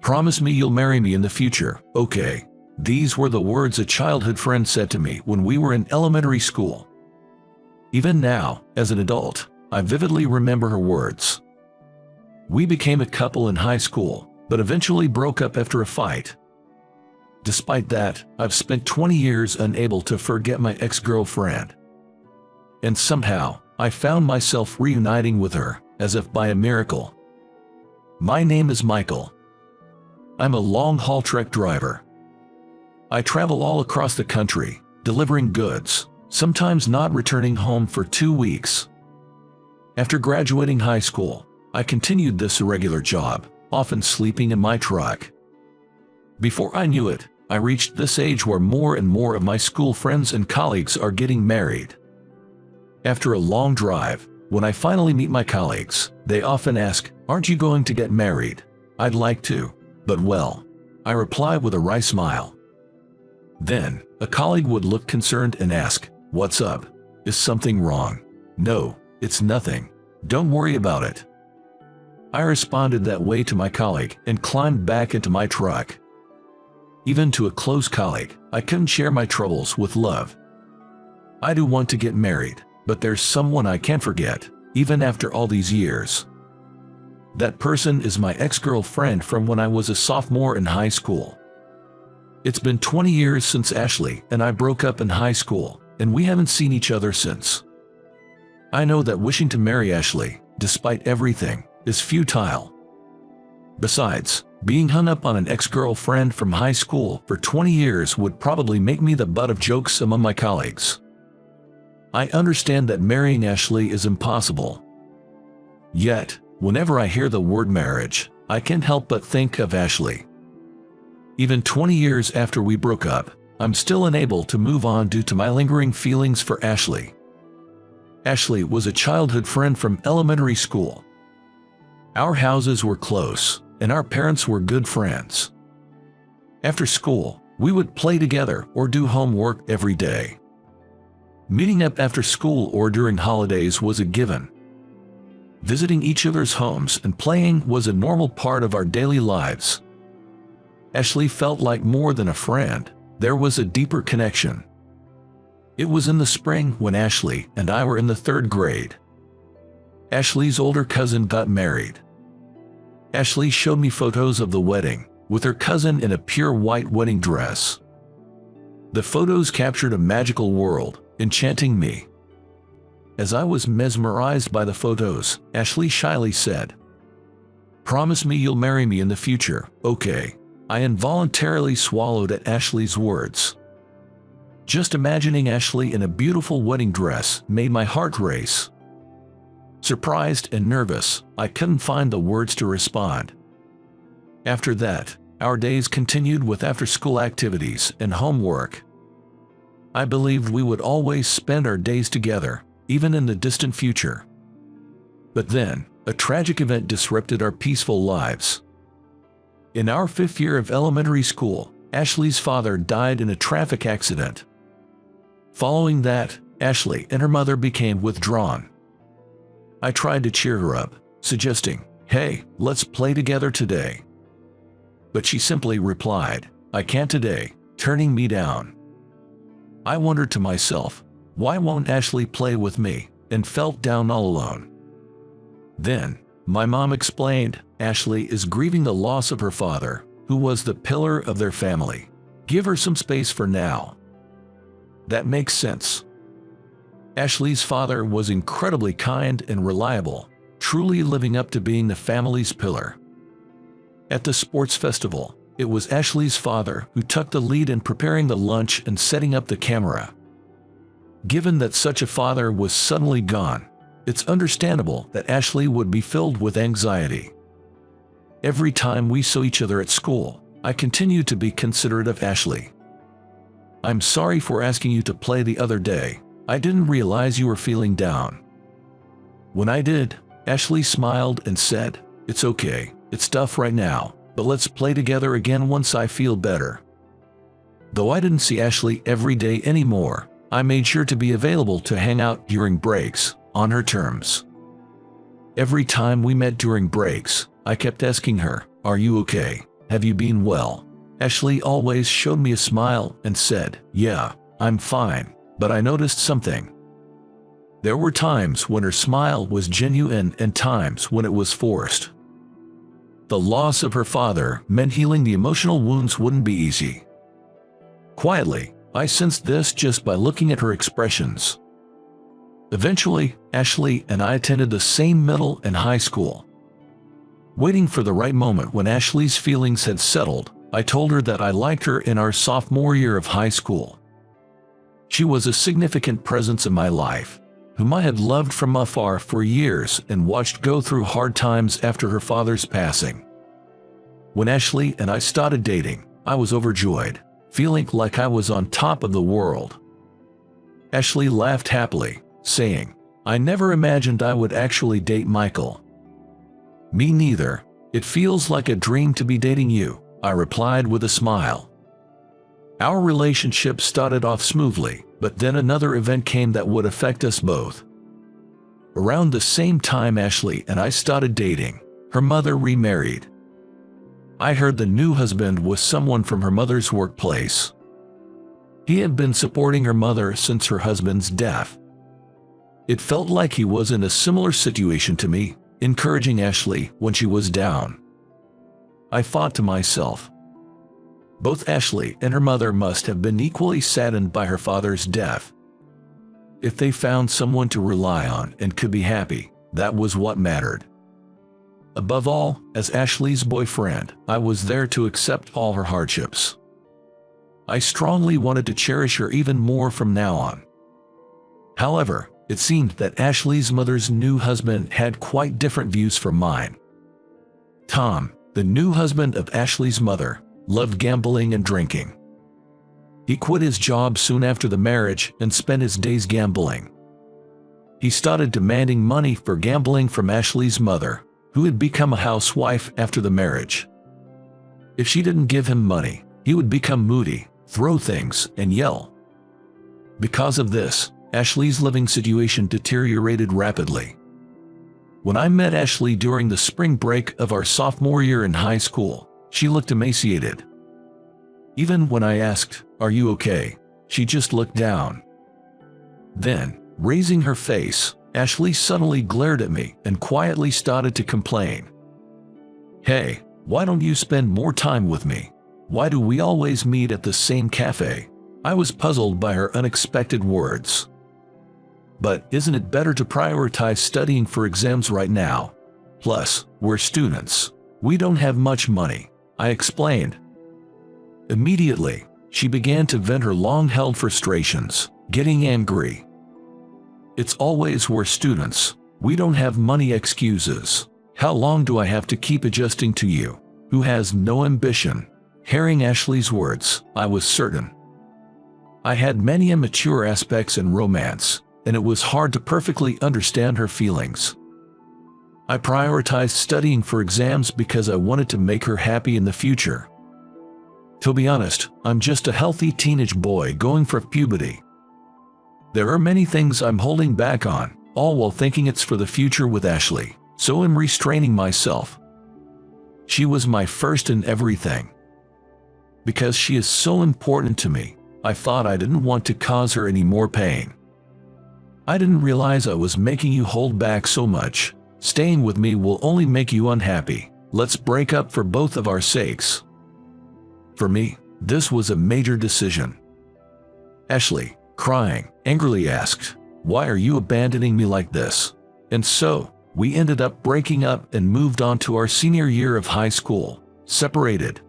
Promise me you'll marry me in the future, okay? These were the words a childhood friend said to me when we were in elementary school. Even now, as an adult, I vividly remember her words. We became a couple in high school, but eventually broke up after a fight. Despite that, I've spent 20 years unable to forget my ex-girlfriend. And somehow, I found myself reuniting with her, as if by a miracle. My name is Michael. I'm a long-haul truck driver. I travel all across the country, delivering goods, sometimes not returning home for 2 weeks. After graduating high school, I continued this irregular job, often sleeping in my truck. Before I knew it, I reached this age where more and more of my school friends and colleagues are getting married. After a long drive, when I finally meet my colleagues, they often ask, "Aren't you going to get married?" I'd like to, but well, I reply with a wry smile. Then, a colleague would look concerned and ask, "What's up? Is something wrong?" "No, it's nothing. Don't worry about it." I responded that way to my colleague and climbed back into my truck. Even to a close colleague, I couldn't share my troubles with love. I do want to get married, but there's someone I can't forget, even after all these years. That person is my ex-girlfriend from when I was a sophomore in high school. It's been 20 years since Ashley and I broke up in high school, and we haven't seen each other since. I know that wishing to marry Ashley, despite everything, is futile. Besides, being hung up on an ex-girlfriend from high school for 20 years would probably make me the butt of jokes among my colleagues. I understand that marrying Ashley is impossible. Yet, whenever I hear the word marriage, I can't help but think of Ashley. Even 20 years after we broke up, I'm still unable to move on due to my lingering feelings for Ashley. Ashley was a childhood friend from elementary school. Our houses were close, and our parents were good friends. After school, we would play together or do homework every day. Meeting up after school or during holidays was a given. Visiting each other's homes and playing was a normal part of our daily lives. Ashley felt like more than a friend. There was a deeper connection. It was in the spring when Ashley and I were in the 3rd grade. Ashley's older cousin got married. Ashley showed me photos of the wedding, with her cousin in a pure white wedding dress. The photos captured a magical world, enchanting me. As I was mesmerized by the photos, Ashley shyly said, "Promise me you'll marry me in the future, okay?" I involuntarily swallowed at Ashley's words. Just imagining Ashley in a beautiful wedding dress made my heart race. Surprised and nervous, I couldn't find the words to respond. After that, our days continued with after-school activities and homework. I believed we would always spend our days together, even in the distant future. But then, a tragic event disrupted our peaceful lives. In our 5th year of elementary school, Ashley's father died in a traffic accident. Following that, Ashley and her mother became withdrawn. I tried to cheer her up, suggesting, "Hey, let's play together today." But she simply replied, "I can't today," turning me down. I wondered to myself, why won't Ashley play with me, and felt down all alone. Then, my mom explained, Ashley is grieving the loss of her father, who was the pillar of their family. Give her some space for now. That makes sense. Ashley's father was incredibly kind and reliable, truly living up to being the family's pillar. At the sports festival, it was Ashley's father who took the lead in preparing the lunch and setting up the camera. Given that such a father was suddenly gone, it's understandable that Ashley would be filled with anxiety. Every time we saw each other at school, I continued to be considerate of Ashley. "I'm sorry for asking you to play the other day. I didn't realize you were feeling down." When I did, Ashley smiled and said, "It's okay, it's tough right now, but let's play together again once I feel better." Though I didn't see Ashley every day anymore, I made sure to be available to hang out during breaks, on her terms. Every time we met during breaks, I kept asking her, "Are you okay? have you been well?" Ashley always showed me a smile and said, "Yeah, I'm fine," but I noticed something. There were times when her smile was genuine and times when it was forced. The loss of her father meant healing the emotional wounds wouldn't be easy. Quietly, I sensed this just by looking at her expressions. Eventually, Ashley and I attended the same middle and high school. Waiting for the right moment when Ashley's feelings had settled, I told her that I liked her in our sophomore year of high school. She was a significant presence in my life, whom I had loved from afar for years and watched go through hard times after her father's passing. When Ashley and I started dating, I was overjoyed, feeling like I was on top of the world. Ashley laughed happily, saying, "I never imagined I would actually date Michael." "Me neither. It feels like a dream to be dating you," I replied with a smile. Our relationship started off smoothly, but then another event came that would affect us both. Around the same time Ashley and I started dating, her mother remarried. I heard the new husband was someone from her mother's workplace. He had been supporting her mother since her husband's death. It felt like he was in a similar situation to me, encouraging Ashley when she was down. I thought to myself, both Ashley and her mother must have been equally saddened by her father's death. If they found someone to rely on and could be happy, that was what mattered. Above all, as Ashley's boyfriend, I was there to accept all her hardships. I strongly wanted to cherish her even more from now on. However, it seemed that Ashley's mother's new husband had quite different views from mine. Tom, the new husband of Ashley's mother, loved gambling and drinking. He quit his job soon after the marriage and spent his days gambling. He started demanding money for gambling from Ashley's mother, who had become a housewife after the marriage. If she didn't give him money, he would become moody, throw things, and yell. Because of this, Ashley's living situation deteriorated rapidly. When I met Ashley during the spring break of our sophomore year in high school, she looked emaciated. Even when I asked, "Are you okay?" she just looked down. Then, raising her face, Ashley suddenly glared at me and quietly started to complain. "Hey, why don't you spend more time with me? Why do we always meet at the same cafe?" I was puzzled by her unexpected words. "But isn't it better to prioritize studying for exams right now? Plus, we're students. We don't have much money," I explained. Immediately, she began to vent her long-held frustrations, getting angry. "It's always we're students. We don't have money excuses. How long do I have to keep adjusting to you, who has no ambition?" Hearing Ashley's words, I was certain. I had many immature aspects in romance, and it was hard to perfectly understand her feelings. I prioritized studying for exams because I wanted to make her happy in the future. To be honest, I'm just a healthy teenage boy going for puberty. There are many things I'm holding back on, all while thinking it's for the future with Ashley, so I'm restraining myself. She was my first in everything. Because she is so important to me, I thought I didn't want to cause her any more pain. "I didn't realize I was making you hold back so much. Staying with me will only make you unhappy. Let's break up for both of our sakes." For me, this was a major decision. Ashley, crying, angrily asked, "Why are you abandoning me like this?" And so, we ended up breaking up and moved on to our senior year of high school, separated.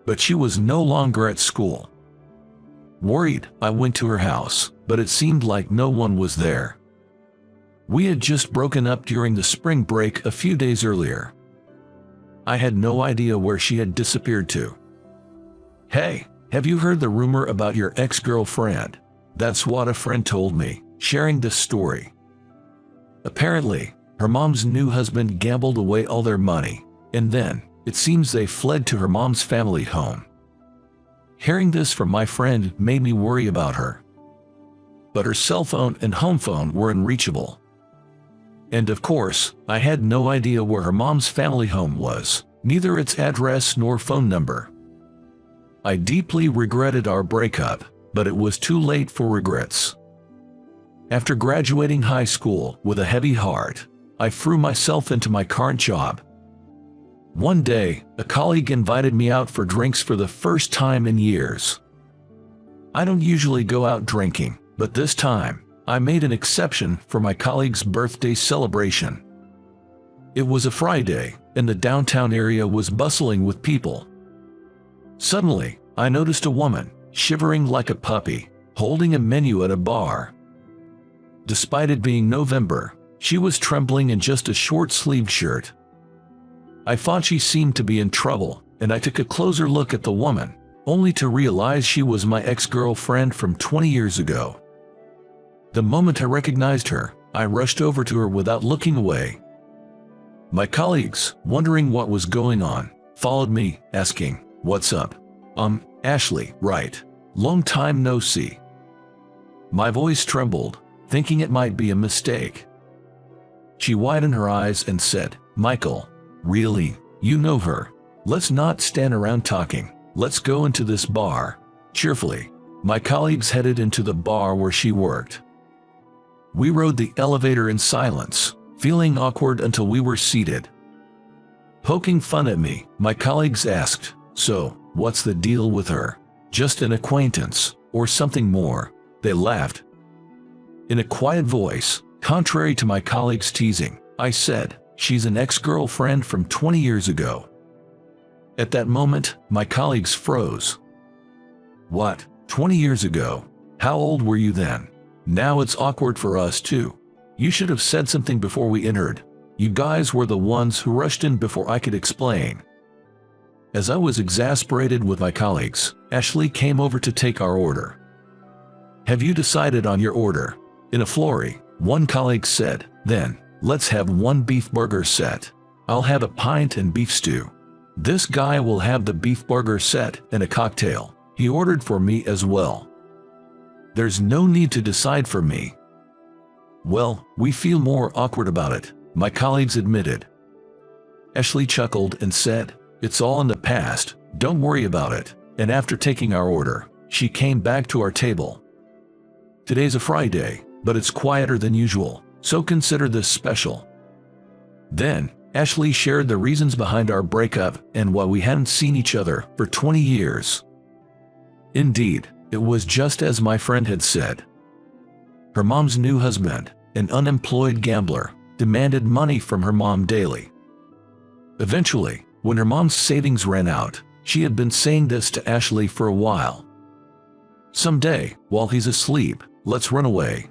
But she was no longer at school. Worried, I went to her house, but it seemed like no one was there. We had just broken up during the spring break a few days earlier. I had no idea where she had disappeared to. "Hey, have you heard the rumor about your ex-girlfriend?" That's what a friend told me, sharing this story. Apparently, her mom's new husband gambled away all their money, and then, it seems they fled to her mom's family home. Hearing this from my friend made me worry about her. But her cell phone and home phone were unreachable. And of course, I had no idea where her mom's family home was, neither its address nor phone number. I deeply regretted our breakup, but it was too late for regrets. After graduating high school with a heavy heart, I threw myself into my current job. One day, a colleague invited me out for drinks for the first time in years. I don't usually go out drinking, but this time, I made an exception for my colleague's birthday celebration. It was a Friday, and the downtown area was bustling with people. Suddenly, I noticed a woman, shivering like a puppy, holding a menu at a bar. Despite it being November, she was trembling in just a short-sleeved shirt. I thought she seemed to be in trouble, and I took a closer look at the woman, only to realize she was my ex-girlfriend from 20 years ago. The moment I recognized her, I rushed over to her without looking away. My colleagues, wondering what was going on, followed me, asking, "What's up?" Ashley, right. Long time no see." My voice trembled, thinking it might be a mistake. She widened her eyes and said, "Michael, really? You know her? Let's not stand around talking. Let's go into this bar." Cheerfully, my colleagues headed into the bar where she worked. We rode the elevator in silence, feeling awkward until we were seated. Poking fun at me, my colleagues asked, "So, what's the deal with her? Just an acquaintance, or something more?" They laughed. In a quiet voice, contrary to my colleagues' teasing, I said, "She's an ex-girlfriend from 20 years ago." At that moment, my colleagues froze. "What, 20 years ago? How old were you then? Now it's awkward for us too. You should have said something before we entered. You guys were the ones who rushed in before I could explain." As I was exasperated with my colleagues, Ashley came over to take our order. "Have you decided on your order?" In a flurry, one colleague said, "Then, let's have one beef burger set. I'll have a pint and beef stew." This guy will have the beef burger set and a cocktail. He ordered for me as well. There's no need to decide for me. "Well, we feel more awkward about it," my colleagues admitted. Ashley chuckled and said, "It's all in the past, don't worry about it," and after taking our order, she came back to our table. "Today's a Friday, but it's quieter than usual, so consider this special." Then, Ashley shared the reasons behind our breakup and why we hadn't seen each other for 20 years. Indeed, it was just as my friend had said. Her mom's new husband, an unemployed gambler, demanded money from her mom daily. Eventually, when her mom's savings ran out, she had been saying this to Ashley for a while. "Someday, while he's asleep, let's run away."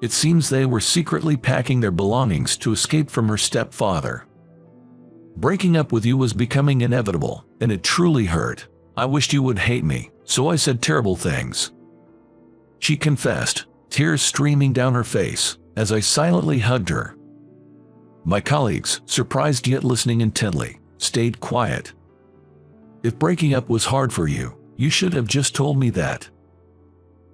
It seems they were secretly packing their belongings to escape from her stepfather. "Breaking up with you was becoming inevitable, and it truly hurt. I wished you would hate me, so I said terrible things," she confessed, tears streaming down her face, as I silently hugged her. My colleagues, surprised yet listening intently, stayed quiet. "If breaking up was hard for you, you should have just told me that."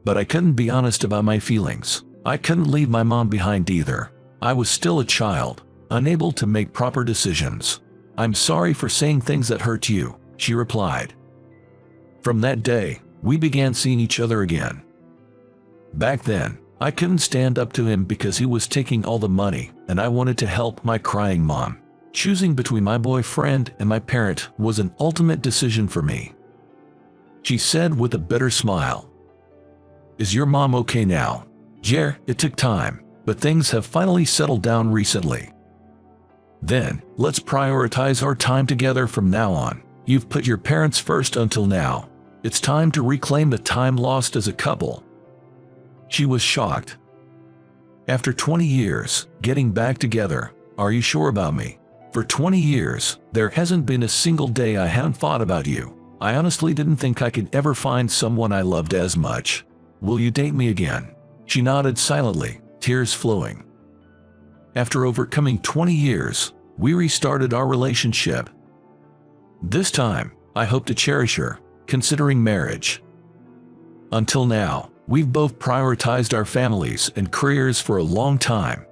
But I couldn't be honest about my feelings. I couldn't leave my mom behind either. I was still a child, unable to make proper decisions. "I'm sorry for saying things that hurt you," she replied. From that day, we began seeing each other again. Back then, I couldn't stand up to him because he was taking all the money, and I wanted to help my crying mom. Choosing between my boyfriend and my parent was an ultimate decision for me. She said with a bitter smile, "Is your mom okay now?" "Yeah, it took time, but things have finally settled down recently." "Then, let's prioritize our time together from now on. You've put your parents first until now. It's time to reclaim the time lost as a couple." She was shocked. "After 20 years, getting back together, are you sure about me? For 20 years, there hasn't been a single day I haven't thought about you. I honestly didn't think I could ever find someone I loved as much. Will you date me again?" She nodded silently, tears flowing. After overcoming 20 years, we restarted our relationship. This time, I hope to cherish her, considering marriage. Until now, we've both prioritized our families and careers for a long time.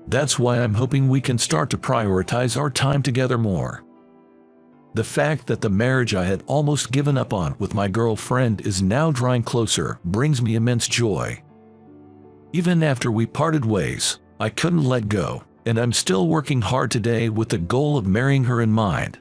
That's why I'm hoping we can start to prioritize our time together more. The fact that the marriage I had almost given up on with my girlfriend is now drawing closer brings me immense joy. Even after we parted ways, I couldn't let go, and I'm still working hard today with the goal of marrying her in mind.